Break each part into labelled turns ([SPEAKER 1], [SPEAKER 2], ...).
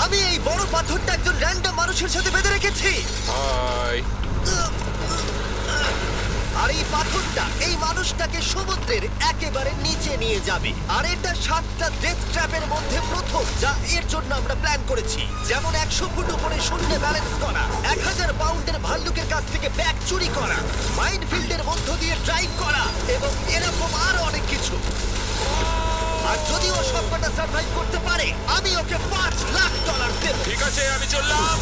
[SPEAKER 1] আমি এই বড় পাথরটা একজন র্যান্ডম মানুষের সাথে বেঁধে রেখেছি।
[SPEAKER 2] হাই।
[SPEAKER 1] আর এই পাথরটা এই মানুষটাকে সমুদ্রের একেবারে নিচে নিয়ে যাবে। আর এটা 7টা ডেথ ট্র্যাপের মধ্যে প্রথম, যা এর জন্য আমরা প্ল্যান করেছি। যেমন 100 ফুট উপরে শূন্যে ব্যালেন্স করা, 1000 পাউন্ডের ভাল্লুকের কাছ থেকে ব্যাগ চুরি করা, মাইনফিল্ডের মধ্য দিয়ে ড্রাইভ করা এবং এরকম আরো অনেক কিছু। আর যদি ও সবকটা সার্ভাইভ করতে পারে, আমি ওকে $5 লাখ দেব।
[SPEAKER 2] ঠিক আছে, আমি চললাম।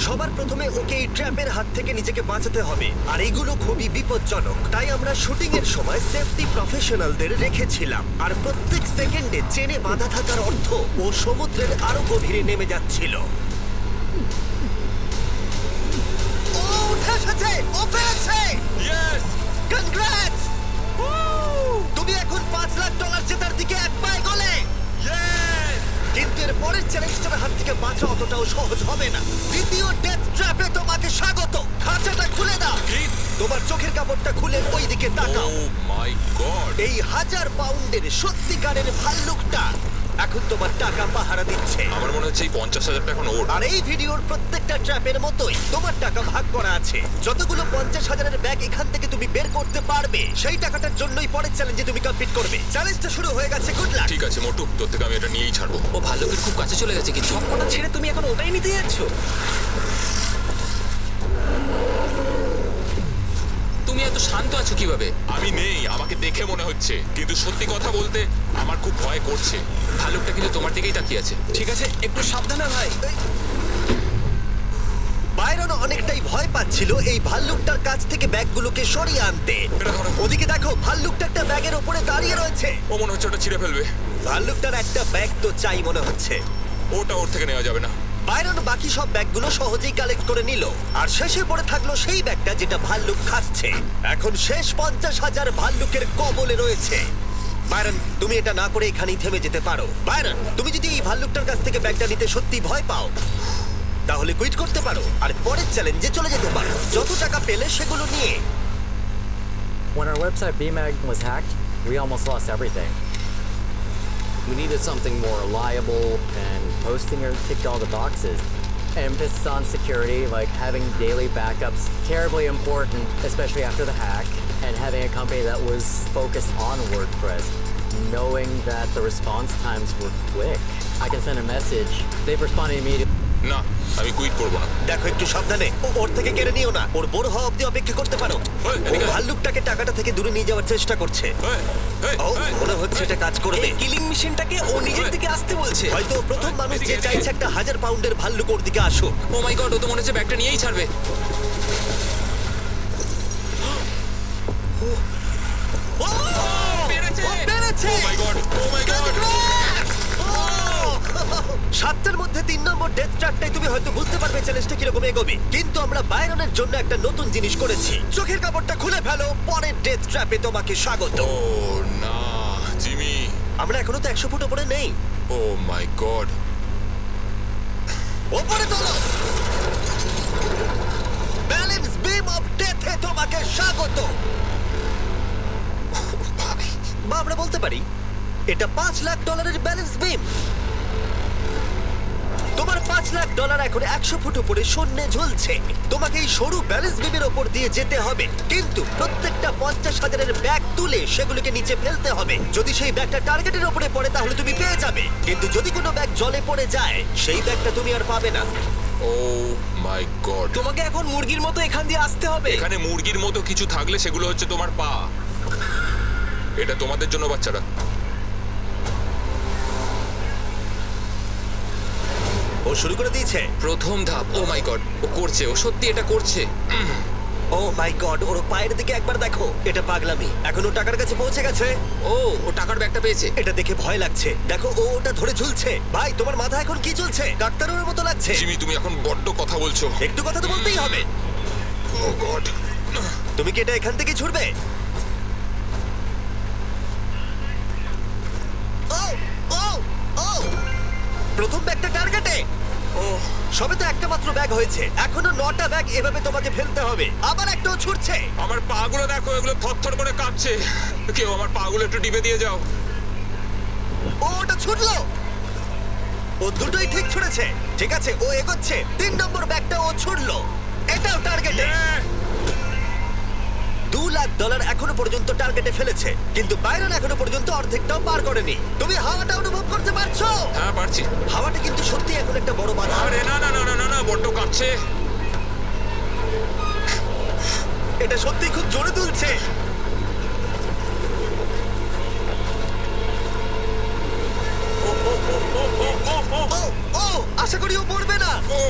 [SPEAKER 1] সবার প্রথমে ওকে এই ট্র্যাপের হাত থেকে নিজেকে বাঁচাতে হবে, আর এগুলো খুবই বিপজ্জনক। তাই আমরা শুটিং এর সময় সেফটি প্রফেশনালদের রেখেছিলাম। আর প্রত্যেক সেকেন্ডে চেনে বাঁধা থাকার অর্থ ও সমুদ্রের আরো গভীরে নেমে যাচ্ছিল। ও উঠে এসেছে, ও পেরেছে।
[SPEAKER 2] ইয়েস!
[SPEAKER 1] কনগ্রাটস! তুমি এখন $5 লাখ জেতার দিকে এক পায়ে গলে।
[SPEAKER 2] ইয়েস!
[SPEAKER 1] কিন্তু এর পরের চ্যালেঞ্জটার হাত থেকে বাঁচা অতটাও সহজ হবে না। দ্বিতীয় ডেথ ট্র্যাপে তোমাকে স্বাগত। খাঁচাটা খুলে দাও।
[SPEAKER 2] কি?
[SPEAKER 1] তোমার চোখের কাপড়টা খুলে ওই দিকে তাকাও।
[SPEAKER 2] ও মাই গড!
[SPEAKER 1] এই 1000 পাউন্ডের সত্যিকারের ভাল্লুকটা এখন তোমার টাকা পাহারা দিচ্ছে।
[SPEAKER 2] আমার মনে হচ্ছে এই 50,000টা এখন ওর।
[SPEAKER 1] আর এই ভিডিওর প্রত্যেকটা ট্র্যাপের মতোই তোমার টাকা ভাগ করা আছে। যতগুলো 50,000-এর ব্যাগ এখান থেকে তুমি বের করতে পারবে, সেই টাকাটার জন্যই পরের চ্যালেঞ্জে তুমি কমপ্লিট করবে। চ্যালেঞ্জটা শুরু হয়ে গেছে, গুড লাক।
[SPEAKER 2] ঠিক আছে মোটু, তোর থেকে আমি এটা নিয়েই ছাড়বো।
[SPEAKER 3] ও ভাল্লুকের খুব কাছে চলে গেছে, কিন্তু
[SPEAKER 4] সবকটা ছেড়ে তুমি এখন ওটাই নিতে যাচ্ছ?
[SPEAKER 3] তুমি এত শান্ত আছো কিভাবে?
[SPEAKER 2] আমি নেই, আমাকে দেখে মনে হচ্ছে, কিন্তু সত্যি কথা বলতে আমার খুব ভয় করছে।
[SPEAKER 3] ভাল্লুকটা কিন্তু তোমার দিকেই তাকিয়ে আছে।
[SPEAKER 4] ঠিক আছে, একটু সাবধানে ভাই।
[SPEAKER 1] বাইরন অনেকটাই ভয় পাচ্ছিল এই ভাল্লুকটার কাছ থেকে ব্যাগগুলোকে সরিয়ে আনতে।
[SPEAKER 2] এটা ধরো।
[SPEAKER 1] ওদিকে দেখো, ভাল্লুকটা একটা ব্যাগের উপরে দাঁড়িয়ে রয়েছে।
[SPEAKER 2] ও মনে হচ্ছে ওটা ছিঁড়ে ফেলবে।
[SPEAKER 1] ভাল্লুকটার একটা ব্যাগ তো চাই মনে হচ্ছে।
[SPEAKER 2] ওটা ওর থেকে নেওয়া যাবে না।
[SPEAKER 1] বাইরন বাকি সব ব্যাগগুলো সহজেই কালেক্ট করে নিল, আর শেষে পড়ে থাকলো সেই ব্যাগটা যেটা ভাল্লুক খাচ্ছে। এখন শেষ 50,000 ভাল্লুকের কবলে রয়েছে। বাইরন, তুমি এটা না করে এখানেই থেমে যেতে পারো। বাইরন, তুমি যদি এই ভাল্লুকটার কাছ থেকে ব্যাগটা নিতে সত্যি ভয় পাও, তাহলে কুইট করতে পারো আর পরের চ্যালেঞ্জে চলে যেতে পারো। যত টাকা পেলে সেগুলো নিয়ে।
[SPEAKER 5] When our website BMag was hacked, we almost lost everything. We needed something more reliable, and Hostinger ticked all the boxes. Emphasis on security, like having daily backups, terribly important, especially after the hack, and having a company that was focused on WordPress, knowing that the response times were quick. I can send a message, they've responded immediately.
[SPEAKER 2] না, আমি quit করবো না।
[SPEAKER 1] দেখো, একটু সাবধানে, ওর থেকে কেড়ে নিও না। ওর বড় হওয়া অব্দি অপেক্ষা করতে পারো।
[SPEAKER 2] ওই,
[SPEAKER 1] ও
[SPEAKER 2] এদিকে।
[SPEAKER 1] ভাল্লুকটাকে টাকাটা থেকে দূরে নিয়ে যাওয়ার চেষ্টা করছে।
[SPEAKER 2] এই, এই,
[SPEAKER 1] ও,
[SPEAKER 2] এই।
[SPEAKER 1] মনে হচ্ছে এটা কাজ করবে।
[SPEAKER 4] এই কিলিং মেশিনটাকে ও নিজের দিকে আসতে বলছে।
[SPEAKER 1] হয়তো ও প্রথম মানুষ যে
[SPEAKER 2] এদিকে,
[SPEAKER 1] চাইছে একটা 1000 পাউন্ডের ভাল্লুক ওর দিকে আসুক।
[SPEAKER 3] ও মাই গড, ও তো মনে হচ্ছে ব্যাগটা নিয়েই ছাড়বে।
[SPEAKER 1] ও,
[SPEAKER 3] পেরেছে!
[SPEAKER 1] ও পেরেছে!
[SPEAKER 2] Oh my God! Oh my God!
[SPEAKER 1] Congrats! ও! 7টার মধ্যে 3 নম্বর ডেথ ট্র্যাপটাই তুমি হয়তো বুঝতে পারবে চ্যালেঞ্জটা কিরকম এগোবে। কিন্তু আমরা বাইরনের জন্য একটা নতুন জিনিস করেছি। চোখের কাপড়টা খুলে ফেলো, পরের ডেথ ট্র্যাপে তোমাকে স্বাগত।
[SPEAKER 2] ও না, জিমি।
[SPEAKER 1] আমরা এখনো তো 100 ফুট উপরে নেই।
[SPEAKER 2] ও মাই গড।
[SPEAKER 1] ওপরে তোলো। ব্যালেন্স বিম অফ ডেথে তোমাকে স্বাগত। বা আমরা বলতে পারি এটা $5 লাখ ব্যালেন্স বিম। তোমার $5 লাখ এখন 100 ফুট উপরে শূন্যে ঝুলছে। তোমাকে এই সরু ব্যালেন্স বিমের ওপর দিয়ে যেতে হবে, কিন্তু প্রত্যেকটা 50,000-এর ব্যাগ তুলে সেগুলোকে নিচে ফেলতে হবে। যদি সেই ব্যাগটা টার্গেটের ওপরে পড়ে তাহলে তুমি পেয়ে যাবে, কিন্তু যদি কোনো ব্যাগ জলে পড়ে যায় সেই ব্যাগটা তুমি আর পাবে না।
[SPEAKER 2] ও মাই গড।
[SPEAKER 4] তোমাকে এখন মুরগির মতো এখান দিয়ে আসতে হবে।
[SPEAKER 2] এখানে মুরগির মতো কিছু থাকলে সেগুলো হচ্ছে তোমার পা। এটা তোমাদের জন্য, বাচ্চারা।
[SPEAKER 1] ও শুরু করে দিয়েছে।
[SPEAKER 3] প্রথম ধাপ। ও মাই গড, ও করছে, ও সত্যি এটা করছে।
[SPEAKER 1] ও মাই গড, ওর পায়ের দিকে একবার দেখো। এটা পাগলামি। এখন ও টাকার কাছে পৌঁছে গেছে।
[SPEAKER 3] ও ও টাকার ব্যাগটা পেয়েছে।
[SPEAKER 1] এটা দেখে ভয় লাগছে। দেখো, ও ওটা ধরে ঝুলছে। ভাই, তোমার মাথা এখন কি চলছে? ডাক্তারের মতো লাগছে।
[SPEAKER 2] জিমি, তুমি এখন বড্ড কথা বলছো।
[SPEAKER 1] একটু কথা তো বলতেই হবে।
[SPEAKER 2] ও গড।
[SPEAKER 1] তুমি কি এটা এখান থেকে ছুড়বে? ও ও ও, প্রথম ব্যাগটা টার্গেটে।
[SPEAKER 2] ও
[SPEAKER 1] সবে তো একটা মাত্র ব্যাগ হয়েছে, এখনো 9টা ব্যাগ এভাবে তোমাকে ফেলতে হবে। আবার একটাও ছুটছে।
[SPEAKER 2] আমার পাগুলো দেখো, এগুলো থরথর করে কাঁপছে। কেউ আমার পাগুলো একটু ডিবে দিয়ে যাও।
[SPEAKER 1] ও ওটা ছুটলো। ও দুটোই ঠিক ছুড়েছে। ঠিক আছে, ও এগোচ্ছে। 3 নম্বর ব্যাগটা ও ছুড়লো, এটাও টার্গেটে। $2,00,000 এখনো পর্যন্ত টার্গেটে ফেলেছে, কিন্তু বাইরন এখনো পর্যন্ত অর্ধেকটাও পার করেনি। তুমি হাওয়াটা অনুভব করতে পারছো?
[SPEAKER 2] হ্যাঁ পারছি।
[SPEAKER 1] হাওয়াটা কিন্তু সত্যি এখন একটা বড় বাধা।
[SPEAKER 2] আরে না না না না না না, বড্ড কাঁপছে।
[SPEAKER 1] এটা সত্যি খুব জোরে তুলছে। ও, ও, আশা করি ও পড়বে না।
[SPEAKER 2] ও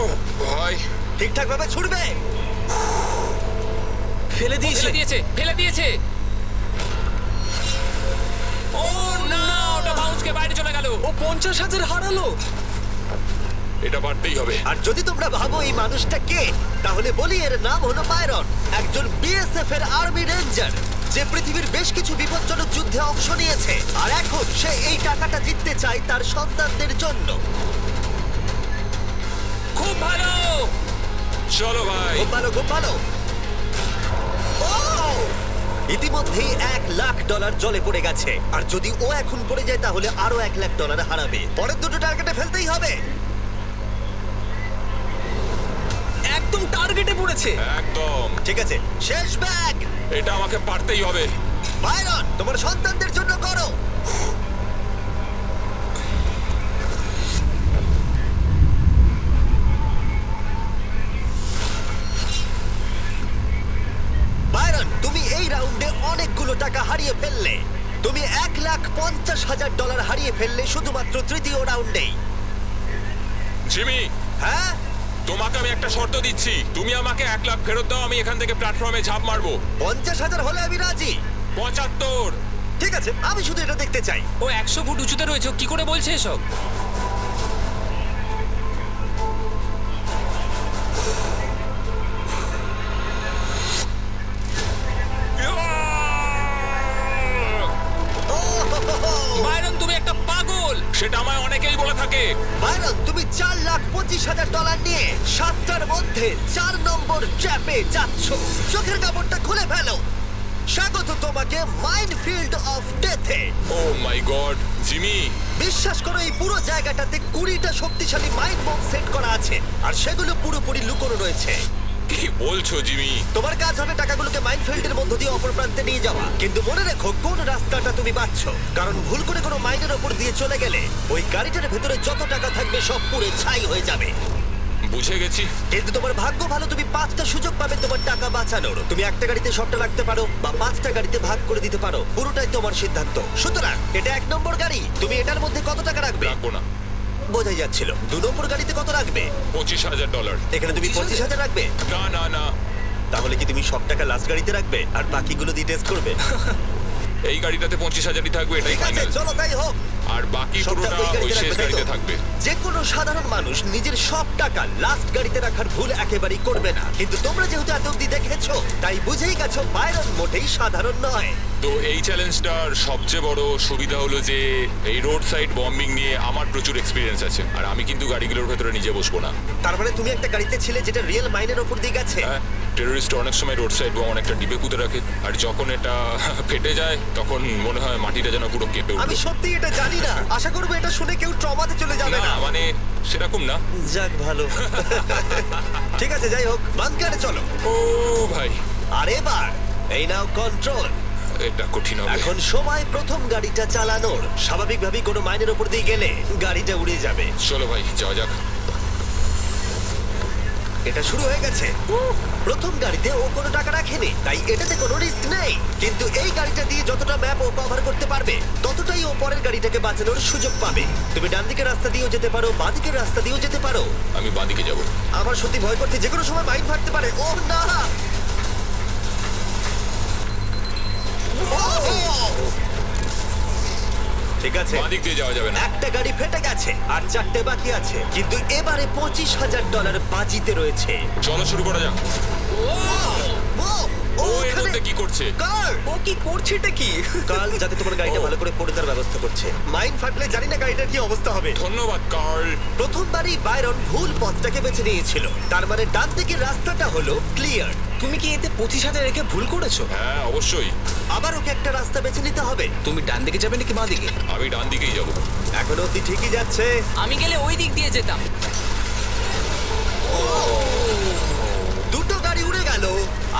[SPEAKER 2] ভাই,
[SPEAKER 1] ঠিকঠাক ভাবে ছুড়বে।
[SPEAKER 4] ফেলে দিয়েছে।
[SPEAKER 3] ফেলে দিয়েছে, ফেলে দিয়েছে। ও না, ওটা বাউন্সকে বাইরে চলে গেল।
[SPEAKER 4] ও 50,000 হারালো।
[SPEAKER 2] এটা পারতেই হবে।
[SPEAKER 1] আর যদি তোমরা ভাবো এই মানুষটা কে, তাহলে বলি এর নাম হলো বাইরন, একজন বিএসএফ এর আর্মি রেঞ্জার, যে পৃথিবীর বেশ কিছু বিপজ্জনক যুদ্ধে অংশ নিয়েছে। আর এখন সে এই টাকাটা জিততে চায় তার সন্তানদের জন্য।
[SPEAKER 3] খুব ভালো।
[SPEAKER 2] চলো ভাই।
[SPEAKER 1] খুব ভালো, খুব ভালো। ও! ইতিমধ্যেই $1,00,000 জলে পড়ে গেছে, আর যদি ও এখন পড়ে যায় তাহলে আরো $1,00,000 হারাবে। পরের দুটো টার্গেটে ফেলতেই হবে।
[SPEAKER 4] একদম টার্গেটে পড়েছে।
[SPEAKER 2] একদম।
[SPEAKER 1] ঠিক আছে, শেষ ব্যাগ।
[SPEAKER 2] এটা আমাকে পারতেই হবে।
[SPEAKER 1] বাইরন, তোমার সন্তানদের জন্য করো। বাইরন, তুমি এই রাউন্ডে অনেকগুলো টাকা হারিয়ে ফেললে। তুমি $1,50,000 হারিয়ে ফেললে শুধুমাত্র তৃতীয় রাউন্ডেই।
[SPEAKER 2] জিমি,
[SPEAKER 1] হ্যাঁ,
[SPEAKER 2] তোমাকে আমি একটা শর্ত দিচ্ছি। তুমি আমাকে 1,00,000 ফেরত দাও, আমি এখান থেকে প্ল্যাটফর্মে ঝাঁপ মারবো।
[SPEAKER 1] 50,000 হলে আমি রাজি।
[SPEAKER 2] 75।
[SPEAKER 1] ঠিক আছে, আমি শুধু এটা দেখতে চাই।
[SPEAKER 3] ও 100 ফুট উঁচুতে রয়েছে, ও কি করে বলছে এসব?
[SPEAKER 1] ও হো হো হো।
[SPEAKER 3] বাইরন, তুমি একটা পাগল।
[SPEAKER 2] সেটা আমায় অনেকেই বলে থাকে।
[SPEAKER 1] বাইরন, তুমি $4,25,000 নিয়ে 7টার মধ্যে 4 নম্বর ট্র্যাপে যাচ্ছ। চোখের কাপড়টা খুলে ফেলো। স্বাগত তোমাকে মাইনফিল্ড অফ ডেথে।
[SPEAKER 2] Oh my god, Jimmy.
[SPEAKER 1] বিশ্বাস করো, এই পুরো জায়গাটাতে 20টা শক্তিশালী মাইন্ড বম সেট করা আছে, আর সেগুলো পুরোপুরি লুকোনো রয়েছে।
[SPEAKER 2] কি বলছো জিমি?
[SPEAKER 1] তোমার কাজ হবে টাকাগুলোকে মাইনফিল্ডের মধ্য দিয়ে অপর প্রান্তে নিয়ে যাওয়া। কিন্তু মনে রেখো কোন রাস্তাটা তুমি পাচ্ছ, কারণ ভুল করে কোনো মাইনের ওপর দিয়ে চলে গেলে ওই গাড়িটার ভেতরে যত টাকা থাকবে সব পুড়ে ছাই হয়ে যাবে।
[SPEAKER 2] বুঝে গেছি।
[SPEAKER 1] কিন্তু তোমার ভাগ্য ভালো, তুমি 5টা সুযোগ পাবে তোমার টাকা বাঁচানোর। তুমি একটা গাড়িতে সবটা রাখতে পারো বা 5টা গাড়িতে ভাগ করে দিতে পারো, পুরোটাই তোমার সিদ্ধান্ত। সুতরাং এটা 1 নম্বর গাড়ি, তুমি এটার মধ্যে কত টাকা রাখবে?
[SPEAKER 2] রাখবো না।
[SPEAKER 1] বোঝাই যাচ্ছিল। 2 নম্বর গাড়িতে কত রাখবে?
[SPEAKER 2] $25,000।
[SPEAKER 1] এখানে তুমি 25,000 রাখবে।
[SPEAKER 2] না না না,
[SPEAKER 1] তাহলে কি তুমি সব টাকা লাস্ট গাড়িতে রাখবে আর বাকিগুলো দিয়ে টেস্ট করবে?
[SPEAKER 2] এই গাড়িটাতে 25,000ই থাকবে, এটাই
[SPEAKER 1] ঠিক আছে,
[SPEAKER 2] ফাইনাল।
[SPEAKER 1] চলো তাই হোক।
[SPEAKER 2] আর বাকি
[SPEAKER 1] সবটা
[SPEAKER 2] পুরোটা
[SPEAKER 1] ওই
[SPEAKER 2] ওই
[SPEAKER 1] গাড়িতে
[SPEAKER 2] শেষ
[SPEAKER 1] রাখবে, তাই
[SPEAKER 2] গাড়িতে
[SPEAKER 1] তো?
[SPEAKER 2] থাকবে।
[SPEAKER 1] যে কোনো সাধারণ মানুষ নিজের সব টাকা লাস্ট গাড়িতে রাখার ভুল একেবারেই করবে না, কিন্তু তোমরা যেহেতু এত অব্দি দেখেছো তাই বুঝেই গেছো বাইরন মোটেই সাধারণ নয়।
[SPEAKER 2] তো এই চ্যালেঞ্জটার সবচেয়ে বড় সুবিধা হলো যে এই রোড সাইড বম্বিং নিয়ে আমার প্রচুর এক্সপিরিয়েন্স আছে, আর আমি কিন্তু গাড়িগুলোর ভেতরে নিজে বসবো না।
[SPEAKER 1] তার মানে তুমি একটা গাড়িতে ছিলে যেটা রিয়েল মাইনের ওপর দিয়ে গেছে।
[SPEAKER 2] হ্যাঁ, টেররিস্ট অনেক সময় রোড সাইড বম অনেকটা ডিবে পুঁতে রাখে, আর যখন এটা ফেটে যায় তখন মনে হয় মাটিটা যেন পুরো কেঁপে
[SPEAKER 1] আমি
[SPEAKER 2] উঠলো।
[SPEAKER 1] সত্যি এটা জানি না, আশা করবো এটা শুনে কেউ ট্রমাতে চলে যাবে
[SPEAKER 2] না
[SPEAKER 1] না।
[SPEAKER 2] মানে সেরকম না।
[SPEAKER 1] যাক ভালো। ঠিক আছে, যাই হোক, বাংকারে চলো।
[SPEAKER 2] ও ভাই,
[SPEAKER 1] আর এবার এই নাও কন্ট্রোল।
[SPEAKER 2] এটা কঠিন হবে।
[SPEAKER 1] এখন সময় প্রথম গাড়িটা চালানোর। স্বাভাবিকভাবেই কোনো মাইনের ওপর দিয়ে গেলে গাড়িটা উড়ে যাবে।
[SPEAKER 2] চলো ভাই, যাওয়া যাক।
[SPEAKER 1] এটা শুরু হয়ে গেছে। প্রথম গাড়িতে ও কোনো টাকা রাখেনি, তাই এটাতে কোনো রিস্ক নেই। কিন্তু এই গাড়িটা দিয়ে যতটা ম্যাপ ও কভার করতে পারবে ততটাই ও পরের গাড়িটাকে বাঁচানোর সুযোগ পাবে। তুমি ডান দিকের রাস্তা দিয়েও যেতে পারো, বাঁ দিকের রাস্তা দিয়েও যেতে পারো।
[SPEAKER 2] আমি বাঁদিকে যাব।
[SPEAKER 1] আমার সত্যি ভয় করছে, যে কোনো সময় মাইন ফাটতে পারে। ও না! ঠিক আছে,
[SPEAKER 2] বাঁদিক দিয়ে যাওয়া যাবে না।
[SPEAKER 1] একটা গাড়ি ফেটে গেছে আর 4টে বাকি আছে, কিন্তু এবারে $25,000 বাজিতে রয়েছে।
[SPEAKER 2] চলো শুরু করা যাক।
[SPEAKER 1] ও!
[SPEAKER 2] ও এর
[SPEAKER 1] ওখানে-
[SPEAKER 2] মধ্যে কি করছে?
[SPEAKER 1] কার্ল,
[SPEAKER 4] ও কি করছে এটা কি?
[SPEAKER 1] কার্ল যাতে তোমার গাড়িটা ভালো করে পড়ে দেওয়ার ব্যবস্থা করছে। মাইন ফাটলে জানি না গাড়িটার কি অবস্থা হবে।
[SPEAKER 2] ধন্যবাদ কার্ল।
[SPEAKER 1] প্রথমবারই বাইরন ভুল পথটাকে বেছে নিয়েছিল, তার মানে ডান দিকের রাস্তাটা হলো ক্লিয়ার।
[SPEAKER 4] তুমি কি এতে 25,000 রেখে ভুল করেছো?
[SPEAKER 2] হ্যাঁ অবশ্যই,
[SPEAKER 1] আবার ওকে একটা রাস্তা বেছে নিতে হবে।
[SPEAKER 4] তুমি ডান দিকে যাবে নাকি বাঁ দিকে?
[SPEAKER 2] আমি ডান দিকেই যাব।
[SPEAKER 1] এখন অব্দি ঠিকই যাচ্ছে।
[SPEAKER 3] আমি গেলে ওই দিক দিয়ে যেতাম।
[SPEAKER 1] দুটো গাড়ি উড়ে গেল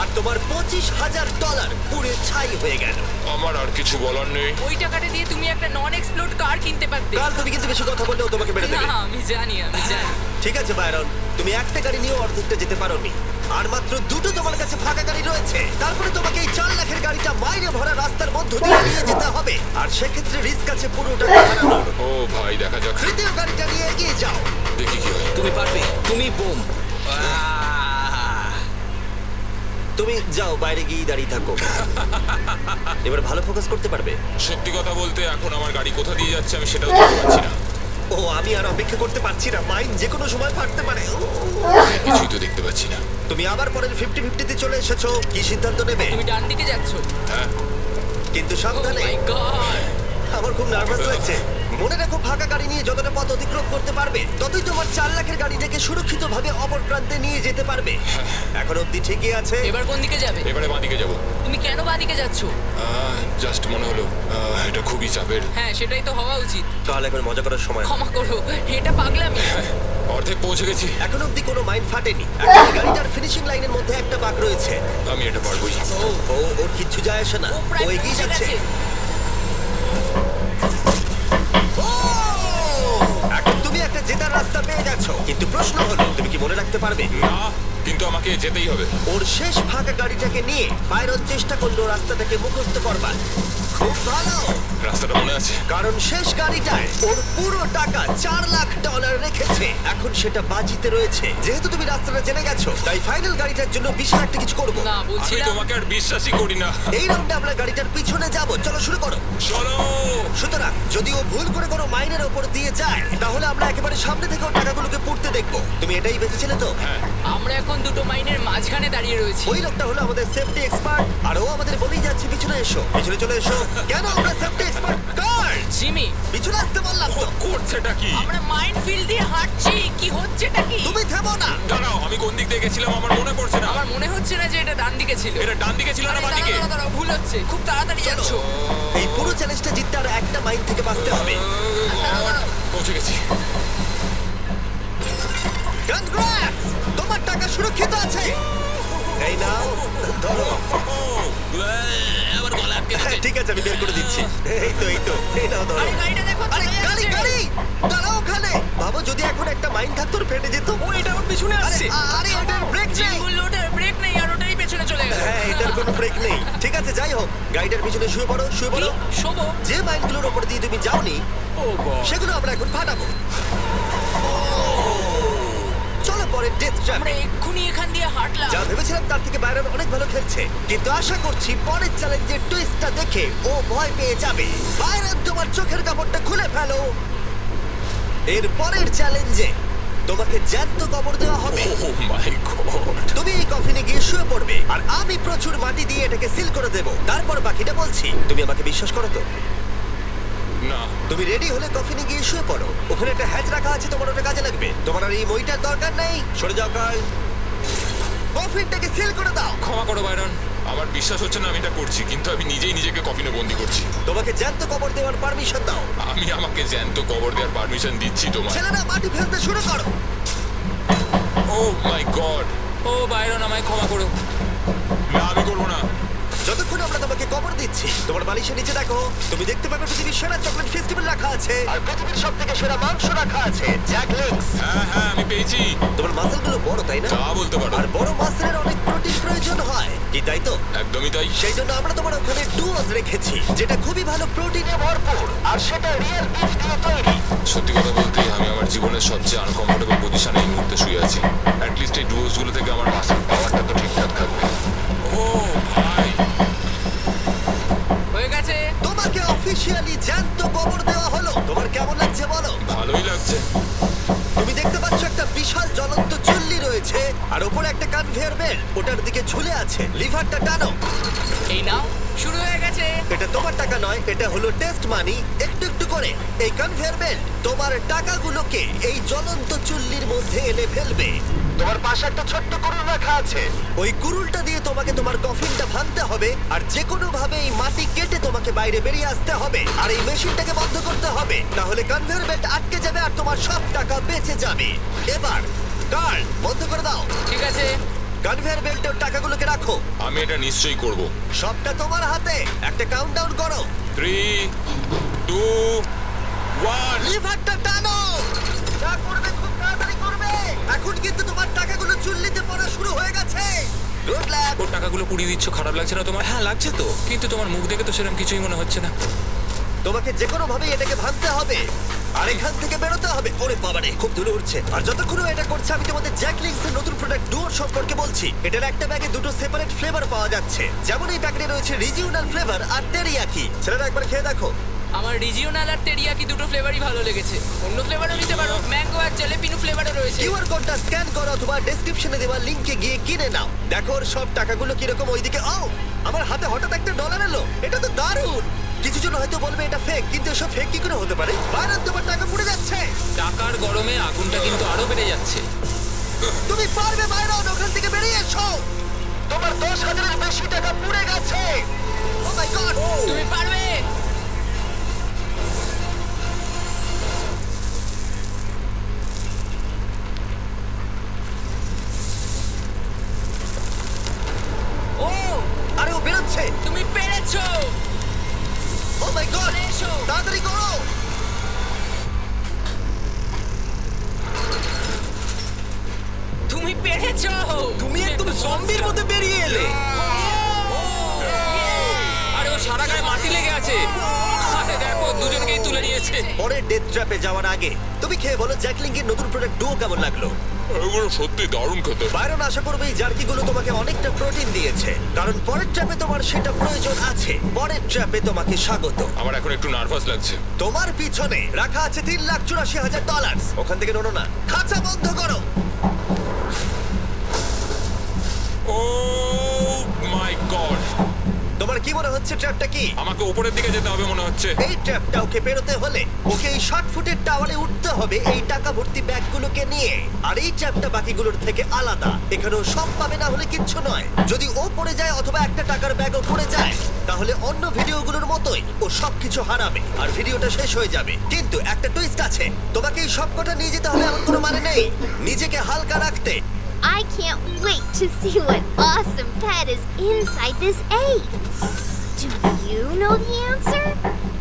[SPEAKER 1] আর তোমার $25,000 পুড়ে ছাই হয়ে গেল।
[SPEAKER 2] আমার আর কিছু বলার নেই।
[SPEAKER 3] ওই টাকাটা দিয়ে তুমি একটা নন এক্সপ্লোড কার কিনতে পারতে।
[SPEAKER 1] কাল তুমি কিন্তু বেশি কথা বললেও তোমাকে মেরে
[SPEAKER 3] না
[SPEAKER 1] দেবে।
[SPEAKER 3] আমি জানি আমি জানি।
[SPEAKER 1] ঠিক আছে বাইরন, তুমি একটা গাড়ি নিয়ে অর্ধেকটা যেতে পারোনি, আর মাত্র দুটো তোমার কাছে ফাঁকা গাড়ি রয়েছে। তারপরে তোমাকে এই 4 লাখের গাড়িটা মাইনে ভরা রাস্তার মধ্য দিয়ে নিয়ে যেতে হবে, আর সেক্ষেত্রে রিস্ক আছে পুরোটা হারানোর।
[SPEAKER 2] ও ভাই দেখা যাক,
[SPEAKER 1] তৃতীয় গাড়িটা নিয়ে এগিয়ে যাও।
[SPEAKER 2] দেখি কি হয়।
[SPEAKER 4] তুমি পারবে, তুমি বোম।
[SPEAKER 1] তুমি যাও, বাইরে গিয়ে দাঁড়িয়ে থাকো। এবার ভালো ফোকাস করতে পারবে।
[SPEAKER 2] সত্যি কথা বলতে এখন আমার গাড়ি কোথা দিয়ে যাচ্ছে আমি সেটাও দেখতে পাচ্ছি না।
[SPEAKER 1] ও আমি আর অপেক্ষা করতে পারছি না, মাইন যে কোনো সময় ফাটতে পারে।
[SPEAKER 2] কিছুই তো দেখতে পাচ্ছি না।
[SPEAKER 1] তুমি আবার পরের 50-50 তে চলে এসেছো, কি সিদ্ধান্ত নেবে?
[SPEAKER 3] তুমি ডান দিকে যাচ্ছ।
[SPEAKER 2] হ্যাঁ
[SPEAKER 1] কিন্তু
[SPEAKER 3] ও
[SPEAKER 1] সাবধানে।
[SPEAKER 3] মাই গড।
[SPEAKER 1] আমার খুব নার্ভাস লাগছে। মনে রাখো, ফাঁকা গাড়ি নিয়ে যতটা পথ অতিক্রম করতে পারবে ততই তোমার 4 লাখের গাড়িটাকে সুরক্ষিতভাবে অপর প্রান্তে নিয়ে যেতে পারবে। এখন অব্দি ঠিকই আছে।
[SPEAKER 3] এবার কোন দিকে যাবে?
[SPEAKER 2] এবারে বাঁ দিকে যাবো।
[SPEAKER 3] তুমি কেন বাদিকে যাচ্ছ?
[SPEAKER 2] জাস্ট মনে হলো এটা খুবই চাপের।
[SPEAKER 3] হ্যাঁ সেটাই তো হওয়া উচিত।
[SPEAKER 1] তাহলে এখন মজা করার সময়।
[SPEAKER 3] ক্ষমা করো, এটা পাগলামি।
[SPEAKER 2] অর্ধেক পৌঁছে গেছি।
[SPEAKER 1] এখন অব্দি কোনো মাইন ফাটেনি। এখন গাড়িটার ফিনিশিং লাইনের মধ্যে একটা বাঁক রয়েছে।
[SPEAKER 2] আমি এটা পারবোই।
[SPEAKER 1] ওর কিচ্ছু যায় আসে না,
[SPEAKER 3] ও প্রায়
[SPEAKER 1] ও এগিয়ে
[SPEAKER 3] পৌঁছে
[SPEAKER 1] যাচ্ছে।
[SPEAKER 3] গেছে।
[SPEAKER 1] ও! এখন তুমি একটা জেতার রাস্তা পেয়ে গেছো, কিন্তু প্রশ্ন হলো তুমি কি মনে রাখতে পারবে?
[SPEAKER 2] না, কিন্তু আমাকে যেতেই হবে।
[SPEAKER 1] ওর শেষ ফাঁকা গাড়িটাকে নিয়ে বাইরন চেষ্টা করলো রাস্তাটাকে মুখস্থ করবার। খুব ভালো,
[SPEAKER 2] রাস্তাটা মনে আছে।
[SPEAKER 1] কারণ শেষ গাড়িটায় ওর পুরো টাকা $4 লাখ রেখেছে। এখন সেটা বাজিতে রয়েছে। যেহেতু তুমি রাস্তাটা জেনে গেছো, তাই ফাইনাল গাড়িটার জন্য বিশাল একটা কিছু করবো।
[SPEAKER 3] না
[SPEAKER 2] আমি
[SPEAKER 3] বলছিলাম
[SPEAKER 2] তোমাকে আর বিশ্বাসই করি না।
[SPEAKER 1] এই রাউন্ডে আমরা গাড়িটার পিছনে যাব। চলো শুরু করো।
[SPEAKER 2] চলো।
[SPEAKER 1] সুতরাং যদি ও ভুল করে কোনো মাইনের ওপর দিয়ে যায়, তাহলে আমরা একেবারে সামনে থেকে ওর টাকাগুলোকে পুড়তে দেখবো। তুমি এটাই বেঁচেছিলে তো?
[SPEAKER 2] হ্যাঁ
[SPEAKER 3] আমরা এখন দুটো মাইনের মাঝখানে দাঁড়িয়ে রয়েছি।
[SPEAKER 1] ওই লোকটা হলো আমাদের সেফটি এক্সপার্ট, আর ও আমাদের বলেই যাচ্ছে পিছনে এসো, পিছনে চলে এসো। কেন আমরা সেফটি এক্সপার্ট? কার
[SPEAKER 3] জিমি,
[SPEAKER 1] পিছনে আসতে বললাম
[SPEAKER 2] ও
[SPEAKER 1] তো।
[SPEAKER 2] করছেটা কি?
[SPEAKER 3] আমরা মাইন্ড ফিল্ড দিয়ে হাঁটছি, কি হচ্ছেটা কি?
[SPEAKER 1] তুমি থেমো না।
[SPEAKER 2] দাঁড়াও, আমি কোন দিক দিয়ে গেছিলাম আমার মনে পড়ছে না।
[SPEAKER 3] আমার মনে হচ্ছে না যে এটা ডান দিকে ছিল।
[SPEAKER 2] এটা ডান দিকে ছিল না
[SPEAKER 3] আরে
[SPEAKER 2] বাঁ
[SPEAKER 3] দাঁড়াও,
[SPEAKER 2] দিকে?
[SPEAKER 3] দাঁড়াও, দাঁড়াও, ভুল হচ্ছে। খুব তাড়াতাড়ি যাচ্ছ।
[SPEAKER 1] এই পুরো চ্যালেঞ্জটা জিততে আর একটা মাইন থেকে বাঁচতে হবে।
[SPEAKER 2] পৌঁছে গেছি।
[SPEAKER 1] কনগ্রাটস, তোমার টাকা সুরক্ষিত আছে। এই নাও, ধরো।
[SPEAKER 2] আমার গলা আটকে
[SPEAKER 1] হ্যাঁ,
[SPEAKER 2] গেছে।
[SPEAKER 1] ঠিক আছে, আমি বের করে দিচ্ছি। এই তো, এই তো, এই নাও ধরো।
[SPEAKER 3] আরে গাড়িটা দেখো,
[SPEAKER 1] আরে
[SPEAKER 3] চলে
[SPEAKER 1] গাড়ি,
[SPEAKER 3] যাচ্ছে।
[SPEAKER 1] গাড়ি, দাঁড়াও ওখানে। ভাবো যদি এখন একটা মাইন থাকতো, ওর ফেটে যেত।
[SPEAKER 4] ও এটা ওর পিছনে
[SPEAKER 1] আরে,
[SPEAKER 4] আসছে।
[SPEAKER 1] আরে এটার ব্রেক
[SPEAKER 3] জিমি
[SPEAKER 1] নেই।
[SPEAKER 3] বললো ওটার ব্রেক নেই আর ওটাই পেছনে চলে গেল।
[SPEAKER 1] হ্যাঁ, এটার কোনো ব্রেক নেই। ঠিক আছে, যাই হোক, গাড়িটার পিছনে শুয়ে পড়ো, শুয়ে পড়ো।
[SPEAKER 3] শোবো।
[SPEAKER 1] যে মাইনগুলোর ওপর দিয়ে তুমি যাওনি,
[SPEAKER 4] ও গড।
[SPEAKER 1] সেগুলো আমরা এখন ফাটাবো। চলো পরে ডেথ ট্র্যাপ।
[SPEAKER 3] আমরা এক্ষুনি এখান দিয়ে হাঁটলাম।
[SPEAKER 1] যা ভেবেছিলাম তার থেকে বাইরন অনেক ভালো খেলছে, কিন্তু আশা করছি পরের চ্যালেঞ্জের টুইস্টটা দেখে ও ভয় পেয়ে যাবে। বাইরন, তোমার চোখের কাপড়টা খুলে ফেলো। এর পরের চ্যালেঞ্জে তোমাকে জ্যান্ত কবর দেওয়া হবে।
[SPEAKER 2] ও মাই গড।
[SPEAKER 1] তুমি এই কফিনে গিয়ে শুয়ে পড়বে, আর আমি প্রচুর মাটি দিয়ে এটাকে সিল করে দেবো। তারপর বাকিটা বলছি। তুমি আমাকে বিশ্বাস করো তো?
[SPEAKER 2] না,
[SPEAKER 1] তুমি রেডি হলে কফিনে গিয়ে শুয়ে পড়ো। ওখানে একটা হ্যাচ রাখা আছে, তোমার ওটা কাজে লাগবে। তোমার আর এই মইটার দরকার নেই। সরে যাও কাল। কফিনটাকে সিল করে দাও।
[SPEAKER 2] ক্ষমা করো বাইরন। আমার বিশ্বাস হচ্ছে না আমি এটা করছি, কিন্তু আমি নিজেই নিজেকে কফিনে বন্দি করছি।
[SPEAKER 1] তোমাকে জ্যান্ত কবর দেওয়ার পারমিশন দাও।
[SPEAKER 2] আমি আমাকে জ্যান্ত কবর দেওয়ার পারমিশন দিচ্ছি তোমায়।
[SPEAKER 1] ছেলেরা মাটি ফেলতে শুরু করো।
[SPEAKER 2] ও মাই গড।
[SPEAKER 3] ও বাইরন, আমায় ক্ষমা করো।
[SPEAKER 2] না, আমি করবো না।
[SPEAKER 1] যতক্ষণ আমরা তোমাকে কবর দিচ্ছি, তোমার বালিশের নিচে দেখো। তুমি দেখতে পাবে পৃথিবীর সেরা চকলেট ফেস্টিভ্যাল রাখা আছে, আর পৃথিবীর সবথেকে সেরা মাংস রাখা আছে, জ্যাক লিংস।
[SPEAKER 2] হ্যাঁ হ্যাঁ, আমি পেয়েছি।
[SPEAKER 1] তোমার মাসেলগুলো বড়, তাই না?
[SPEAKER 2] তা বলতে পারো।
[SPEAKER 1] আর বড় মাসেলের অনেক প্রোটিন প্রয়োজন হয়, কি তাই তো?
[SPEAKER 2] একদমই তাই।
[SPEAKER 1] সেই জন্য আমরা তোমার ওখানে ডুওস রেখেছি, যেটা খুবই ভালো প্রোটিনে ভরপুর, আর সেটা রিয়েল বিফ দিয়ে তৈরি।
[SPEAKER 2] সত্যি কথা বলতে আমি আমার জীবনের সবচেয়ে আনকমফোর্টেবল পজিশনে এই মুহূর্তে শুয়ে আছি। অ্যাটলিস্ট এই ডুয়োসগুলো থেকে আমার মাসেল পাওয়ারটা তো ঠিকঠাক থাকবে। ও ভাই,
[SPEAKER 3] হয়ে গেছে।
[SPEAKER 1] তোমাকে অফিসিয়ালি জ্যান্ত কবর দেওয়া হলো। তোমার কেমন লাগছে বলো?
[SPEAKER 2] ভালোই লাগছে।
[SPEAKER 1] তুমি দেখতে পাচ্ছ একটা বিশাল জ্বলন্ত চুল্লি রয়েছে, আর আর ওপরে একটা কনভেয়ার বেল্ট ওটার দিকে ঝুলে আছে। লিভারটা টানো।
[SPEAKER 3] এই নাও, শুরু হয়ে গেছে।
[SPEAKER 1] এটা তোমার টাকা নয়, এটা হলো টেস্ট মানি। একটু একটু করে এই কনভেয়ার বেল্ট তোমার টাকাগুলোকে এই জ্বলন্ত চুল্লির মধ্যে এনে ফেলবে। তোমার পাশে একটা ছোট্ট কুড়ুল রাখা আছে। ওই কুড়ুলটা দিয়ে তোমাকে তোমার কফিনটা ভাঙতে হবে, আর যে কোনো ভাবে এই মাটি কেটে তোমাকে বাইরে বেরিয়ে আসতে হবে, আর এই মেশিনটাকে বন্ধ করতে হবে। তাহলে কনভেয়ার বেল্ট আটকে যাবে আর তোমার সব টাকা বেঁচে যাবে। এবার কার্ল বন্ধ করে দাও।
[SPEAKER 3] ঠিক আছে।
[SPEAKER 1] কনভেয়ার বেল্টের টাকাগুলোকে রাখো।
[SPEAKER 2] আমি এটা নিশ্চয়ই করব।
[SPEAKER 1] সবটা তোমার হাতে। একটা কাউন্টডাউন করো।
[SPEAKER 2] 3, 2, 1।
[SPEAKER 1] লিভারটা টানো। যা করবে খুব তাড়াতাড়ি করবে। এখন কিন্তু তোমার টাকাগুলো চুল্লিতে পড়া শুরু হয়ে গেছে। Good luck.
[SPEAKER 3] ওর টাকাগুলো পুড়িয়ে দিচ্ছ, খারাপ লাগছে না তোমার?
[SPEAKER 4] হ্যাঁ লাগছে তো।
[SPEAKER 3] কিন্তু তোমার মুখ দেখে তো সেরকম কিছুই মনে হচ্ছে না।
[SPEAKER 1] তোমাকে যে কোনো ভাবে এটাকে ভাঙতে হবে আর এখান থেকে বেরোতে হবে। ওরে বাবারে, খুব দূরে উঠছে। আর যতক্ষণ ও এটা করছে আমি তোমাদের জ্যাক লিংসের নতুন প্রোডাক্ট ডুয়োর সম্পর্কে বলছি। এটার একটা ব্যাগে দুটো সেপারেট ফ্লেভার পাওয়া যাচ্ছে। যেমন এই প্যাকেটে রয়েছে রিজিওনাল ফ্লেভার আর টেরিয়াকি। ছেলেরা একবার খেয়ে দেখো।
[SPEAKER 3] আমার রিজিওনাল আর তেরিয়াকি দুটো ফ্লেভারই ভালো লেগেছে। অন্য ফ্লেভারও নিতে পারো, ম্যাঙ্গো আর জ্যালাপিনো ফ্লেভারও রয়েছে।
[SPEAKER 1] কিউআর কোডটা স্ক্যান করো অথবা ডেসক্রিপশনে দেওয়া লিংকে গিয়ে কিনে নাও। দেখো ওর সব টাকাগুলো কিরকম। ওইদিকে ও আমার হাতে হঠাৎ একটা ডলার এলো। এটা তো দারুণ। কিছু জন হয়তো বলবে এটা ফেক, কিন্তু এসব ফেক কি করে হতে পারে? বাইরে তোমার টাকা পুড়ে যাচ্ছে।
[SPEAKER 3] টাকার গরমে আগুনটা কিন্তু আরো বেড়ে যাচ্ছে।
[SPEAKER 1] তুমি পারবে বাইরে, ওখান থেকে বেরিয়ে এসো। তোমার 10,000-এর বেশি টাকা পুড়ে গেছে। ও মাই গড।
[SPEAKER 3] তুমি পারবে। ও,
[SPEAKER 1] আরে ও বেরোচ্ছে।
[SPEAKER 3] তুমি পেরেছো।
[SPEAKER 1] ও মাই গড,
[SPEAKER 3] চলে এসো।
[SPEAKER 1] তাড়াতাড়ি করো।
[SPEAKER 3] তুমি পেরেছো।
[SPEAKER 4] তুমি একদম জম্বির মধ্যে বেরিয়ে এলে।
[SPEAKER 3] আরে ও সারা গায়ে মাটি লেগে আছে। আরে দেখো, দুজনকেই তুলে নিয়েছে।
[SPEAKER 1] পরের ডেথ ট্র্যাপে যাওয়ার আগে তুমি খেয়ে বলো জ্যাকলিংকের নতুন প্রোডাক্ট ডুও কেমন লাগলো?
[SPEAKER 2] এগুলো সত্যি দারুণ খেতে।
[SPEAKER 1] বাইরন আশা করবে এই জার্কিগুলো তোমাকে অনেকটা প্রোটিন দিয়েছে, কারণ পরের ট্র্যাপে তোমার সেটা প্রয়োজন আছে। পরের ট্র্যাপে তোমাকে স্বাগত।
[SPEAKER 2] আমার এখন একটু নার্ভাস লাগছে।
[SPEAKER 1] তোমার পিছনে রাখা আছে $3,84,000। ওখান থেকে নড়ো না। খাঁচা বন্ধ করো।
[SPEAKER 2] ও মাই গড,
[SPEAKER 1] তোমার কি মনে হচ্ছে ট্র্যাপটা কি?
[SPEAKER 2] আমাকে উপরের দিকে যেতে হবে মনে হচ্ছে।
[SPEAKER 1] এই ট্র্যাপটা ওকে পেরোতে হলে ওকে এই 60 ফুটের টাওয়ারে উঠতে হবে এই টাকা ভর্তি ব্যাগগুলোকে নিয়ে। আর এই ট্র্যাপটা বাকিগুলোর থেকে আলাদা। এখানেও সব পাবে না হলে কিচ্ছু নয়। যদি ও পড়ে যায় অথবা একটা টাকার ব্যাগও পড়ে যায়, তাহলে অন্য ভিডিওগুলোর মতোই ও সবকিছু হারাবে আর ভিডিওটা শেষ হয়ে যাবে। কিন্তু একটা টুইস্ট আছে, তোমাকে এই সবকটা নিয়ে যেতে হবে এমন কোনো মানে নেই। নিজেকে হালকা রাখতে
[SPEAKER 6] I can't wait to see what awesome pet is inside this egg. Do you know the answer?